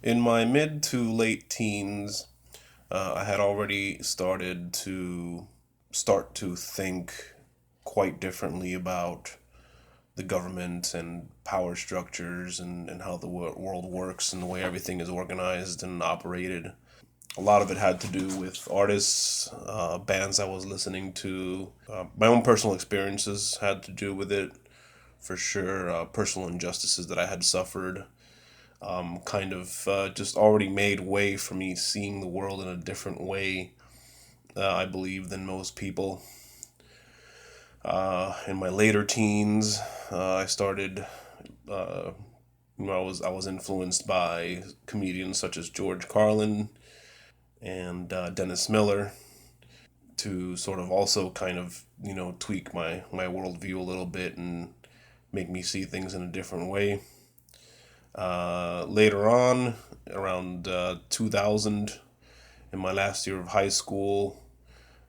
In my mid to late teens, I had already start to think quite differently about the government and power structures and how the world works and the way everything is organized and operated. A lot of it had to do with artists, bands I was listening to. My own personal experiences had to do with it for sure. Personal injustices that I had suffered kind of just already made way for me seeing the world in a different way, I believe, than most people. In my later teens, I started. Uh, I was influenced by comedians such as George Carlin and Dennis Miller to sort of also kind of tweak my worldview a little bit and make me see things in a different way. Later on, around 2000, in my last year of high school,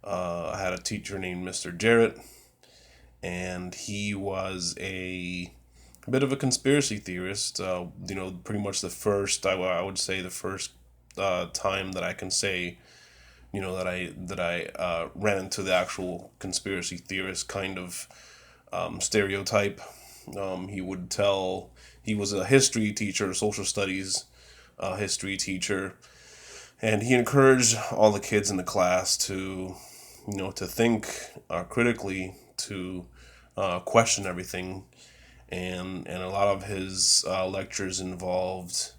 I had a teacher named Mr. Jarrett, and he was a bit of a conspiracy theorist. Pretty much I would say the first time that I can say, that I ran into the actual conspiracy theorist kind of stereotype. He would tell he was a history teacher, a social studies history teacher, and he encouraged all the kids in the class to, to think critically, to question everything, and a lot of his lectures involved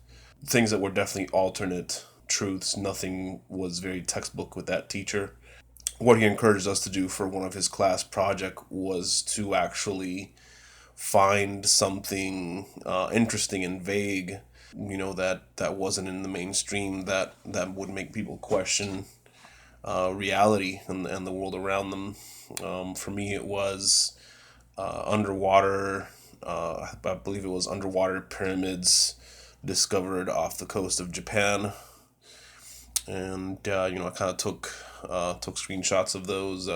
things that were definitely alternate truths. Nothing was very textbook with that teacher. What he encouraged us to do for one of his class project was to actually find something interesting and vague, that wasn't in the mainstream, that would make people question reality and the world around them. For me, it was underwater. I believe it was underwater pyramids discovered off the coast of Japan, and I kind of took screenshots of those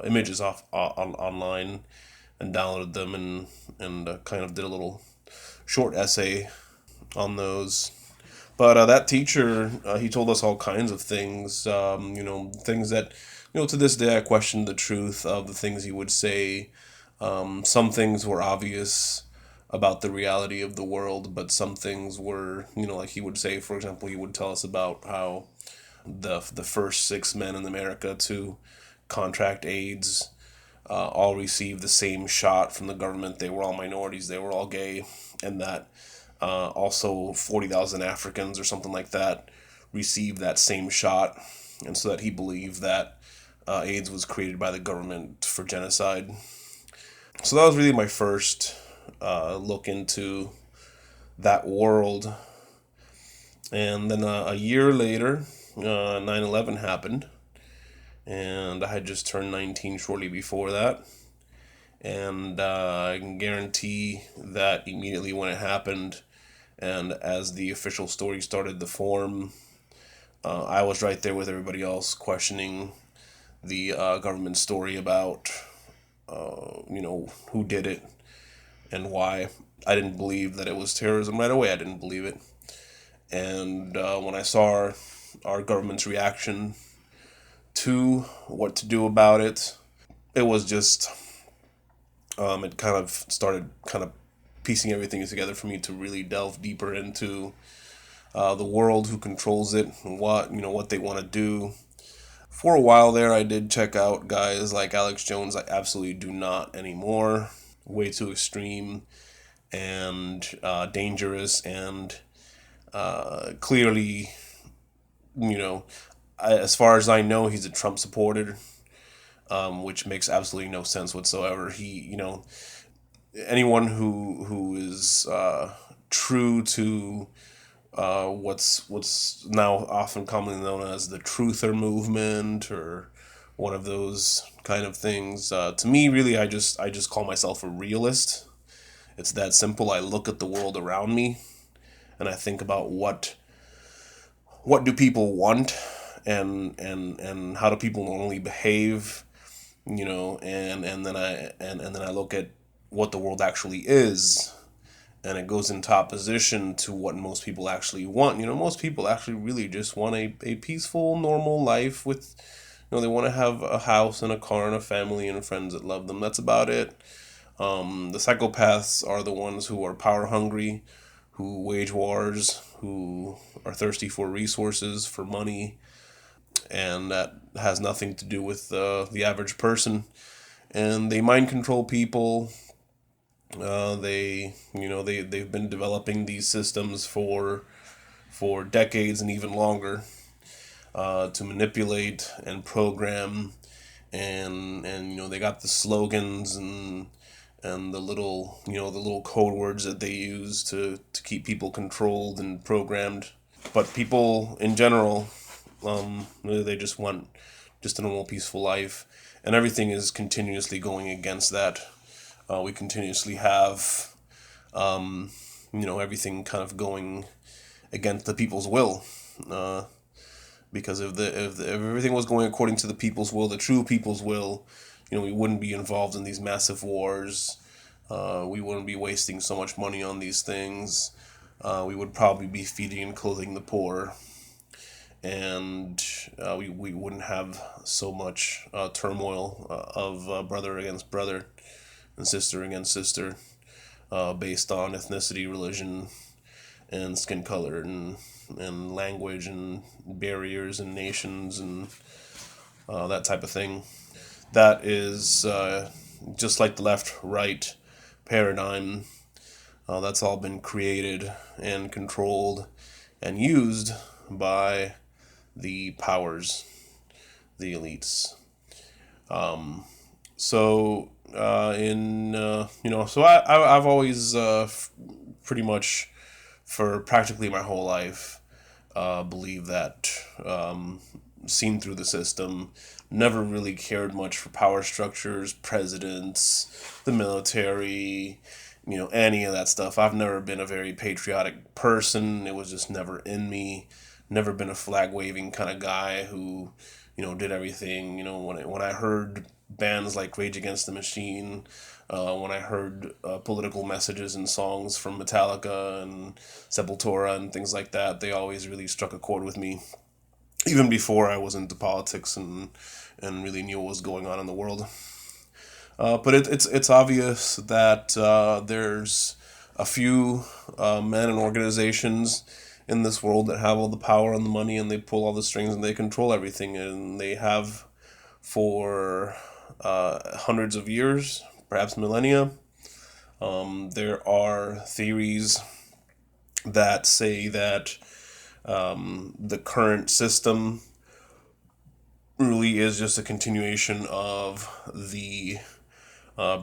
images off online and downloaded them and kind of did a little short essay on those. But that teacher, he told us all kinds of things, things that, to this day I question the truth of the things he would say. Some things were obvious about the reality of the world, but some things were, like he would say, for example, he would tell us about how the first six men in America to contract AIDS all received the same shot from the government. They were all minorities, they were all gay, and that also 40,000 Africans or something like that received that same shot, and so that he believed that AIDS was created by the government for genocide. So that was really my first look into that world. And then a year later, 9/11 happened, and I had just turned 19 shortly before that. And I can guarantee that immediately when it happened, and as the official story started to form, I was right there with everybody else questioning the government story about, who did it and why. I didn't believe that it was terrorism right away. I didn't believe it. And when I saw our government's reaction to what to do about it, it was just, it kind of started kind of piecing everything together for me to really delve deeper into the world, who controls it, and what they want to do. For a while there, I did check out guys like Alex Jones. I absolutely do not anymore. Way too extreme and dangerous, and clearly, as far as I know, he's a Trump supporter, which makes absolutely no sense whatsoever. Anyone who is true to what's now often commonly known as the truther movement, or one of those kind of things. To me, really, I just call myself a realist. It's that simple. I look at the world around me, and I think about what do people want, and how do people normally behave, and then I look at what the world actually is, and it goes into opposition to what most people actually want. Most people actually really just want a peaceful, normal life with, they want to have a house and a car and a family and friends that love them. That's about it. The psychopaths are the ones who are power hungry, who wage wars, who are thirsty for resources, for money, and that has nothing to do with the average person. And they mind control people. They've been developing these systems for decades and even longer, to manipulate and program, and they got the slogans and the little code words that they use to keep people controlled and programmed. But people in general, they just want just a normal, peaceful life, and everything is continuously going against that. We continuously have, everything kind of going against the people's will. Because if everything was going according to the people's will, the true people's will, we wouldn't be involved in these massive wars. We wouldn't be wasting so much money on these things. We would probably be feeding and clothing the poor, and we wouldn't have so much turmoil of brother against brother and sister against sister, based on ethnicity, religion, and skin color, and language, and barriers, and nations, and that type of thing. That is just like the left-right paradigm. That's all been created and controlled and used by the powers, the elites. I've always pretty much, for practically my whole life, believed that, seen through the system, never really cared much for power structures, presidents, the military, any of that stuff. I've never been a very patriotic person. It was just never in me. Never been a flag waving kind of guy who, did everything. When I heard bands like Rage Against the Machine, when I heard political messages and songs from Metallica and Sepultura and things like that, they always really struck a chord with me, even before I was into politics and really knew what was going on in the world. But it's obvious that there's a few men and organizations in this world that have all the power and the money, and they pull all the strings, and they control everything, and they have for hundreds of years, perhaps millennia. There are theories that say that the current system really is just a continuation of the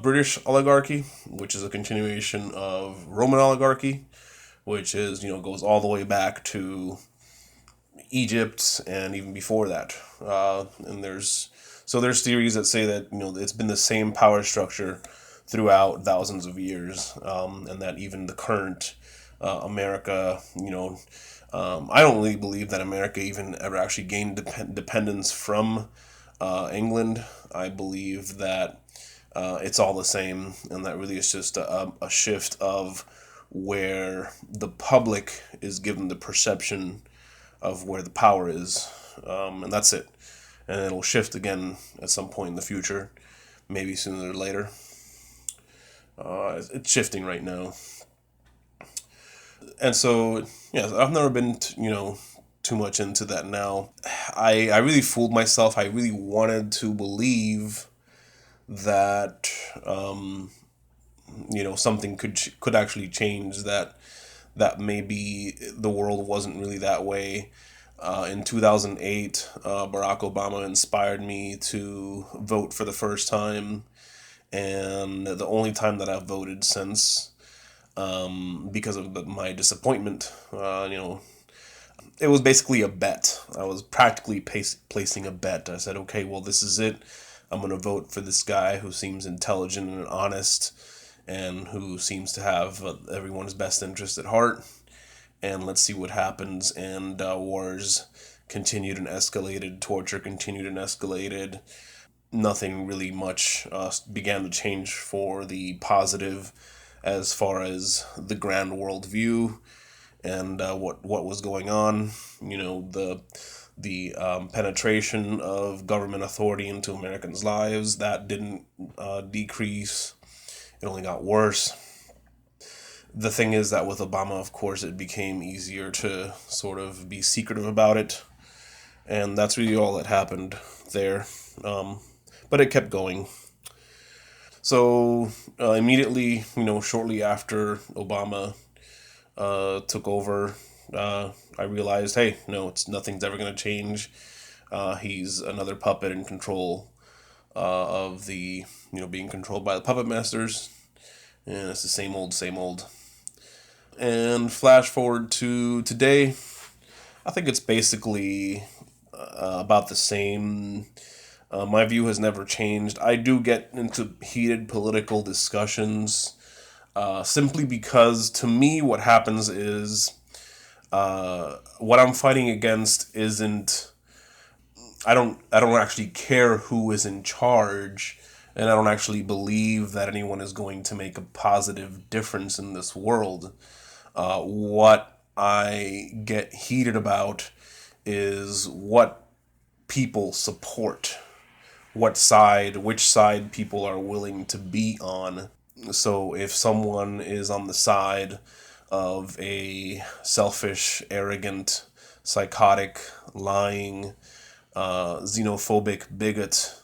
British oligarchy, which is a continuation of Roman oligarchy, which is, goes all the way back to Egypt and even before that. And there's theories that say that, it's been the same power structure throughout thousands of years, and that even the current America, I don't really believe that America even ever actually gained dependence from England. I believe that it's all the same, and that really is just a shift of where the public is given the perception of where the power is, and that's it. And it'll shift again at some point in the future, maybe sooner or later. It's shifting right now. And so, yeah, I've never been, too much into that now. I really fooled myself. I really wanted to believe that, something could actually change, that maybe the world wasn't really that way. In 2008, Barack Obama inspired me to vote for the first time, and the only time that I've voted since, because of my disappointment. It was basically a bet. I was practically placing a bet. I said, okay, well, this is it. I'm going to vote for this guy who seems intelligent and honest, and who seems to have everyone's best interest at heart. And let's see what happens. And wars continued and escalated. Torture continued and escalated. Nothing really much began to change for the positive as far as the grand worldview and what was going on. The penetration of government authority into Americans' lives, that didn't decrease. It only got worse. The thing is that with Obama, of course, it became easier to sort of be secretive about it, and that's really all that happened there. But it kept going. So immediately, shortly after Obama took over, I realized, hey, no, it's nothing's ever going to change. He's another puppet in control of the, being controlled by the puppet masters, and it's the same old, same old. And flash forward to today, I think it's basically about the same. My view has never changed. I do get into heated political discussions simply because, to me, what happens is what I'm fighting against isn't. I don't actually care who is in charge, and I don't actually believe that anyone is going to make a positive difference in this world. What I get heated about is what people support, which side people are willing to be on. So if someone is on the side of a selfish, arrogant, psychotic, lying, xenophobic bigot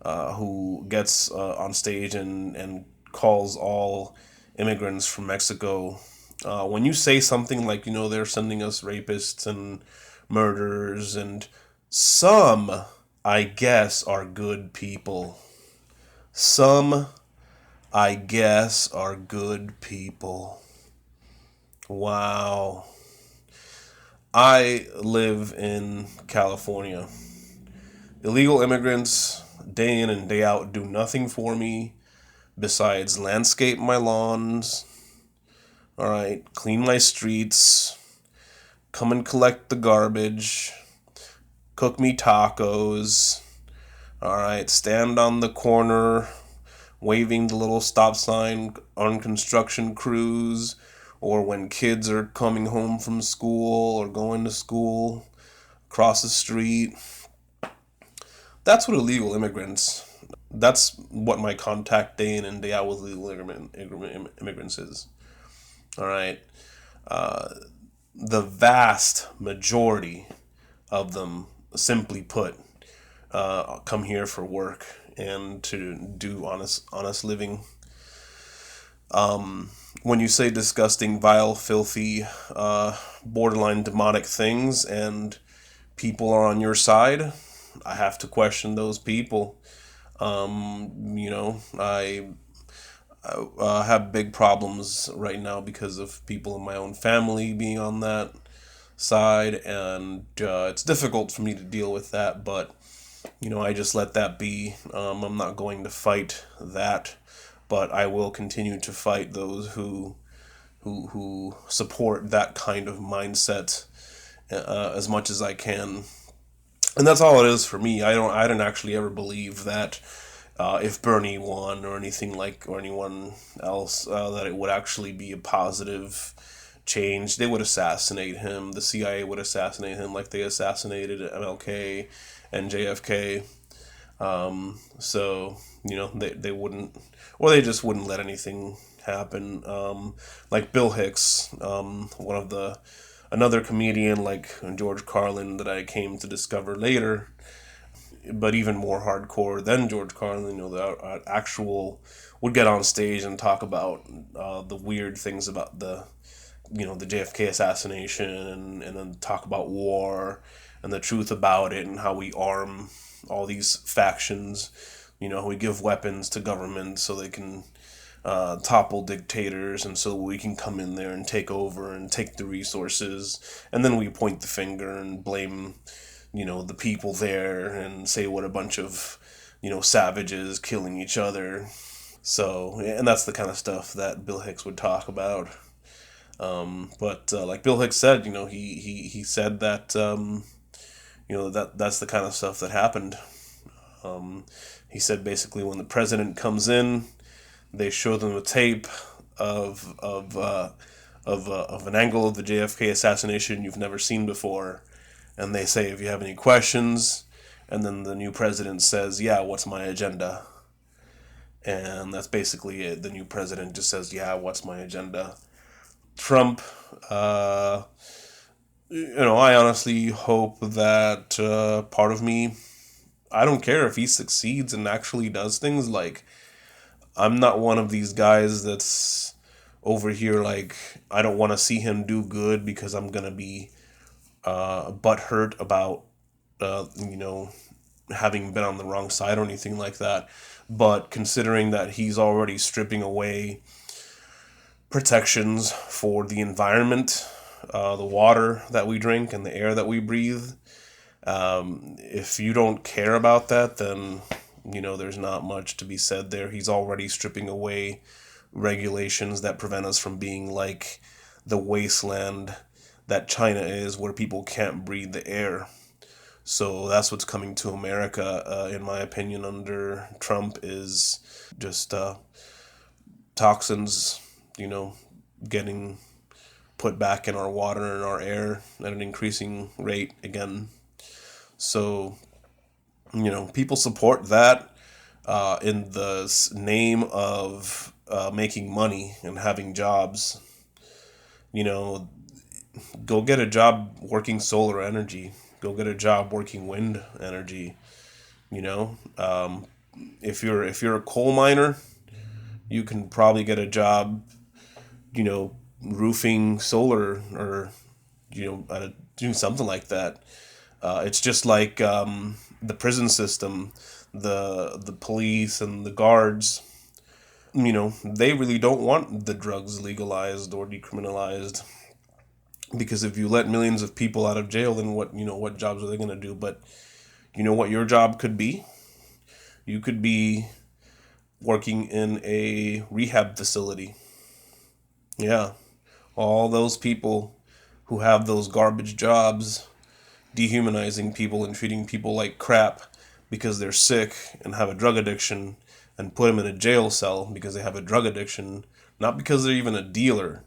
who gets on stage and calls all immigrants from Mexico, when you say something like, they're sending us rapists and murderers, and some, I guess, are good people. Some, I guess, are good people. Wow. I live in California. Illegal immigrants, day in and day out, do nothing for me besides landscape my lawns, all right, clean my streets, come and collect the garbage, cook me tacos, all right, stand on the corner waving the little stop sign on construction crews, or when kids are coming home from school or going to school across the street. That's what illegal immigrants. That's what my contact day in and day out with illegal immigrants is. All right. The vast majority of them, simply put, come here for work and to do honest living. When you say disgusting, vile, filthy, borderline demonic things, and people are on your side, I have to question those people. I have big problems right now because of people in my own family being on that side, and it's difficult for me to deal with that, but I just let that be. I'm not going to fight that, but I will continue to fight those who support that kind of mindset as much as I can. And that's all it is for me. I didn't actually ever believe that if Bernie won or anyone else, that it would actually be a positive change. They would assassinate him. The CIA would assassinate him like they assassinated MLK and JFK. So they wouldn't, or they just wouldn't let anything happen. Like Bill Hicks, another comedian like George Carlin that I came to discover later, but even more hardcore than George Carlin, the actual would get on stage and talk about the weird things about the JFK assassination, and then talk about war and the truth about it and how we arm all these factions. We give weapons to governments so they can topple dictators, and so we can come in there and take over and take the resources, and then we point the finger and blame the people there and say what a bunch of savages killing each other. So, and that's the kind of stuff that Bill Hicks would talk about. But like Bill Hicks said, he said that that's the kind of stuff that happened. He said basically when the president comes in, they show them a tape of an angle of the JFK assassination you've never seen before, and they say, if you have any questions, and then the new president says, yeah, what's my agenda? And that's basically it. The new president just says, yeah, what's my agenda? Trump, I honestly hope that part of me, I don't care if he succeeds and actually does things. Like, I'm not one of these guys that's over here like, I don't want to see him do good because I'm going to be butthurt about, having been on the wrong side or anything like that. But considering that he's already stripping away protections for the environment, the water that we drink and the air that we breathe, if you don't care about that, then, there's not much to be said there. He's already stripping away regulations that prevent us from being like the wasteland that China is, where people can't breathe the air. So that's what's coming to America, in my opinion, under Trump, is just toxins, getting put back in our water and our air at an increasing rate again. So, people support that in the name of making money and having jobs. Go get a job working solar energy. Go get a job working wind energy. You know, um, if you're a coal miner, you can probably get a job. Roofing solar, or doing something like that. It's just like the prison system, the police and the guards. They really don't want the drugs legalized or decriminalized, because if you let millions of people out of jail, then what jobs are they going to do? But you know what your job could be? You could be working in a rehab facility. Yeah, all those people who have those garbage jobs, dehumanizing people and treating people like crap because they're sick and have a drug addiction, and put them in a jail cell because they have a drug addiction, not because they're even a dealer,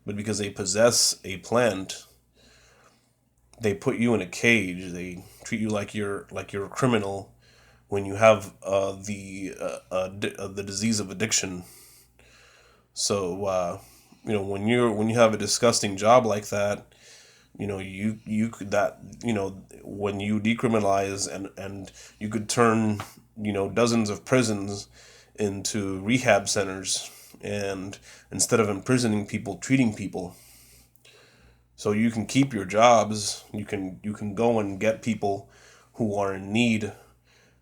but because they possess a plant. They put you in a cage. They treat you like you're a criminal when you have the disease of addiction. So when you have a disgusting job like that, you could, that when you decriminalize, and you could turn dozens of prisons into rehab centers, and instead of imprisoning people, treating people. So you can keep your jobs. You can go and get people who are in need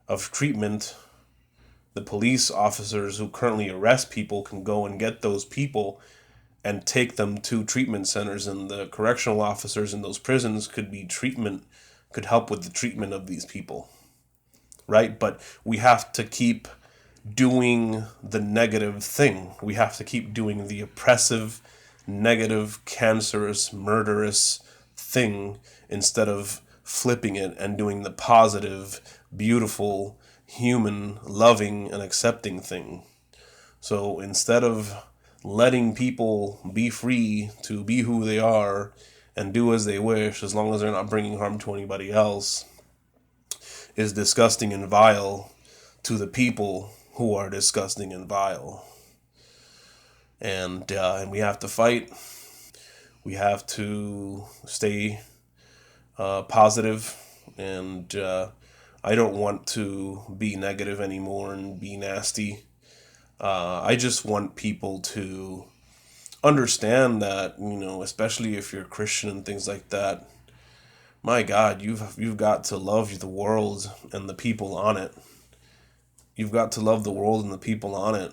of treatment. The police officers who currently arrest people can go and get those people and take them to treatment centers, and the correctional officers in those prisons could help with the treatment of these people, right? But we have to keep doing the negative thing. We have to keep doing the oppressive, negative, cancerous, murderous thing, instead of flipping it and doing the positive, beautiful, human, loving, and accepting thing. So instead of letting people be free to be who they are and do as they wish, as long as they're not bringing harm to anybody else, is disgusting and vile to the people who are disgusting and vile. And we have to fight. We have to stay positive, and I don't want to be negative anymore and be nasty. I just want people to understand that, especially if you're Christian and things like that, my God, you've got to love the world and the people on it. You've got to love the world and the people on it.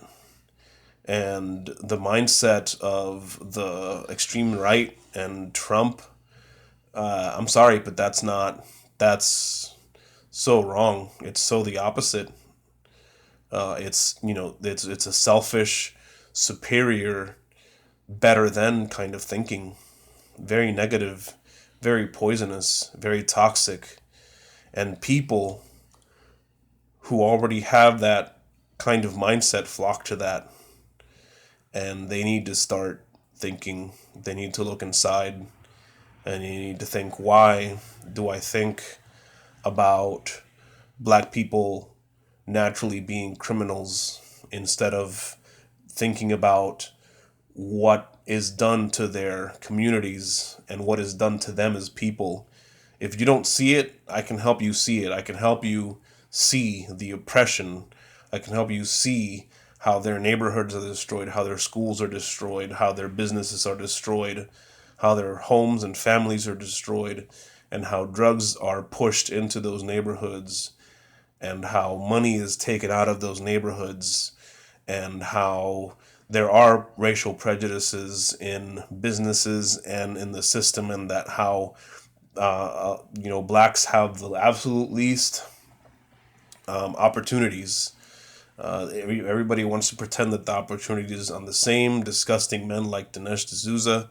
And the mindset of the extreme right and Trump, I'm sorry, but that's so wrong. It's so the opposite. It's a selfish, superior, better than kind of thinking. Very negative, very poisonous, very toxic. And people who already have that kind of mindset flock to that. and they need to start thinking. They need to look inside, and you need to think, why do I think about black people naturally being criminals instead of thinking about what is done to their communities and what is done to them as people. If you don't see it, I can help you see it. I can help you see the oppression. I can help you see how their neighborhoods are destroyed, how their schools are destroyed, how their businesses are destroyed, how their homes and families are destroyed, and how drugs are pushed into those neighborhoods, and how money is taken out of those neighborhoods, and how there are racial prejudices in businesses and in the system, and that how blacks have the absolute least opportunities. Everybody wants to pretend that the opportunities on the same disgusting men like Dinesh D'Souza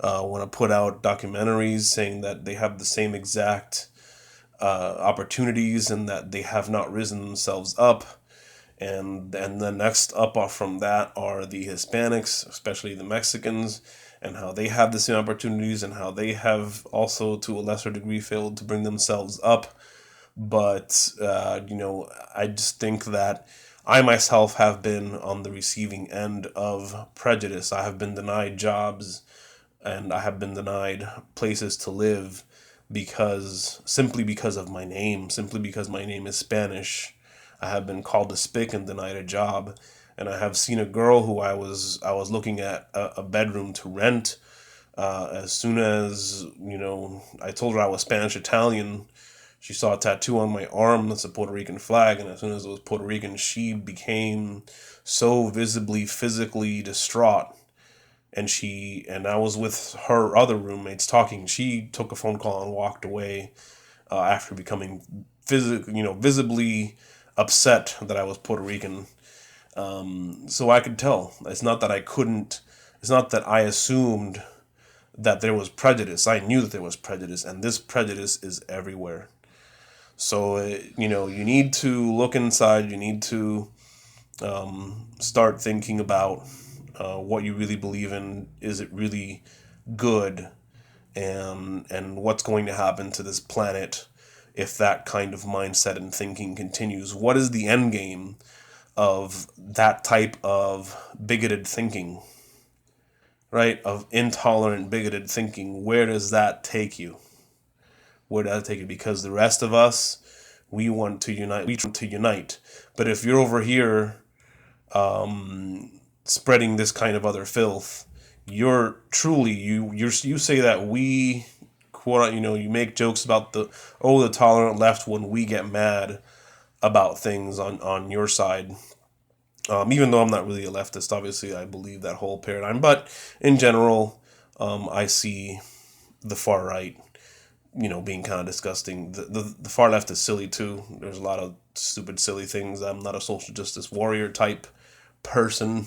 want to put out documentaries saying that they have the same exact opportunities and that they have not risen themselves up. And the next up off from that are the Hispanics, especially the Mexicans, and how they have the same opportunities and how they have also, to a lesser degree, failed to bring themselves up. But, I just think that I myself have been on the receiving end of prejudice. I have been denied jobs and I have been denied places to live simply because of my name, simply because my name is Spanish. I have been called a spick and denied a job. And I have seen a girl who I was looking at a bedroom to rent. As soon as, I told her I was Spanish Italian, she saw a tattoo on my arm that's a Puerto Rican flag. And as soon as it was Puerto Rican, she became so visibly, physically distraught. And I was with her other roommates talking. She took a phone call and walked away after becoming visibly upset that I was Puerto Rican. So I could tell. It's not that I couldn't. It's not that I assumed that there was prejudice. I knew that there was prejudice, and this prejudice is everywhere. So you need to look inside. You need to start thinking about what you really believe in. Is it really good? And what's going to happen to this planet if that kind of mindset and thinking continues? What is the end game of that type of bigoted thinking, right? Of intolerant, bigoted thinking. Where does that take you? Where does that take you? Because the rest of us, we want to unite. We want to unite. But if you're over here spreading this kind of other filth, you're truly you say that we quote, you make jokes about the tolerant left when we get mad about things on your side. Even though I'm not really a leftist, obviously I believe that whole paradigm, but in general, I see the far right, being kind of disgusting. The far left is silly too. There's a lot of stupid, silly things. I'm not a social justice warrior type person,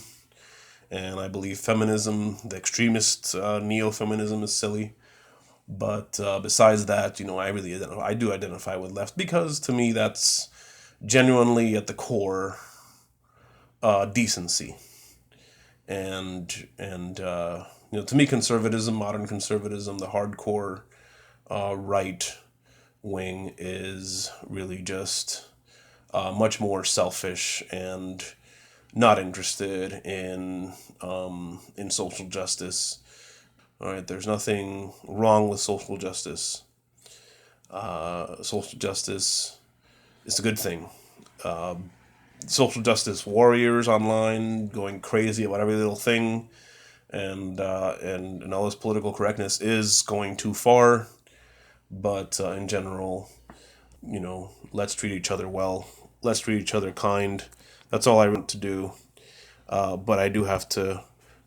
and I believe feminism, the extremist neo-feminism, is silly. But besides that, I do identify with left because to me that's genuinely at the core decency, and to me conservatism, modern conservatism, the hardcore right wing is really just much more selfish and not interested in social justice. All right, there's nothing wrong with social justice. Social justice is a good thing. Social justice warriors online going crazy about every little thing, and all this political correctness is going too far. But in general, let's treat each other well. Let's treat each other kind. That's all I want to do. But I do have to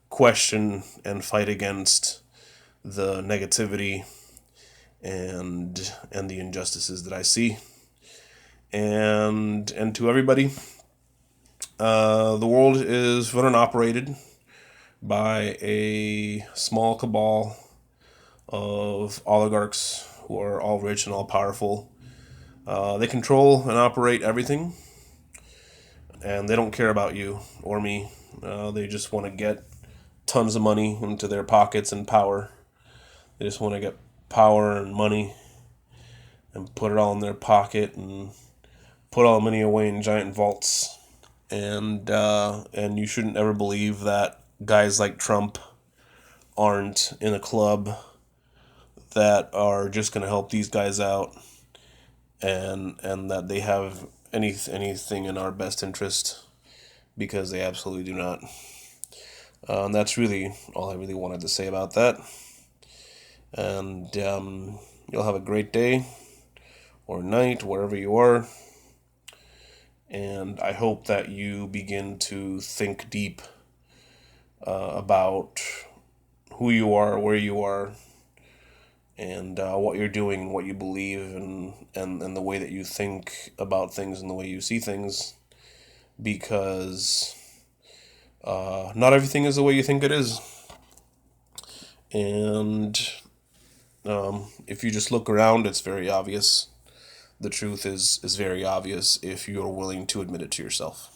question and fight against the negativity and the injustices that I see. And to everybody, the world is run and operated by a small cabal of oligarchs who are all rich and all powerful. They control and operate everything, and they don't care about you or me They just want to get tons of money into their pockets and power. They just want to get power and money and put it all in their pocket and put all the money away in giant vaults. And you shouldn't ever believe that guys like Trump aren't in a club that are just going to help these guys out, and that they have anything in our best interest, because they absolutely do not. And that's really all I really wanted to say about that. And you'll have a great day or night, wherever you are. And I hope that you begin to think deep about who you are, where you are, and what you're doing, what you believe, and the way that you think about things and the way you see things. Because not everything is the way you think it is. And if you just look around, it's very obvious. The truth is very obvious if you're willing to admit it to yourself.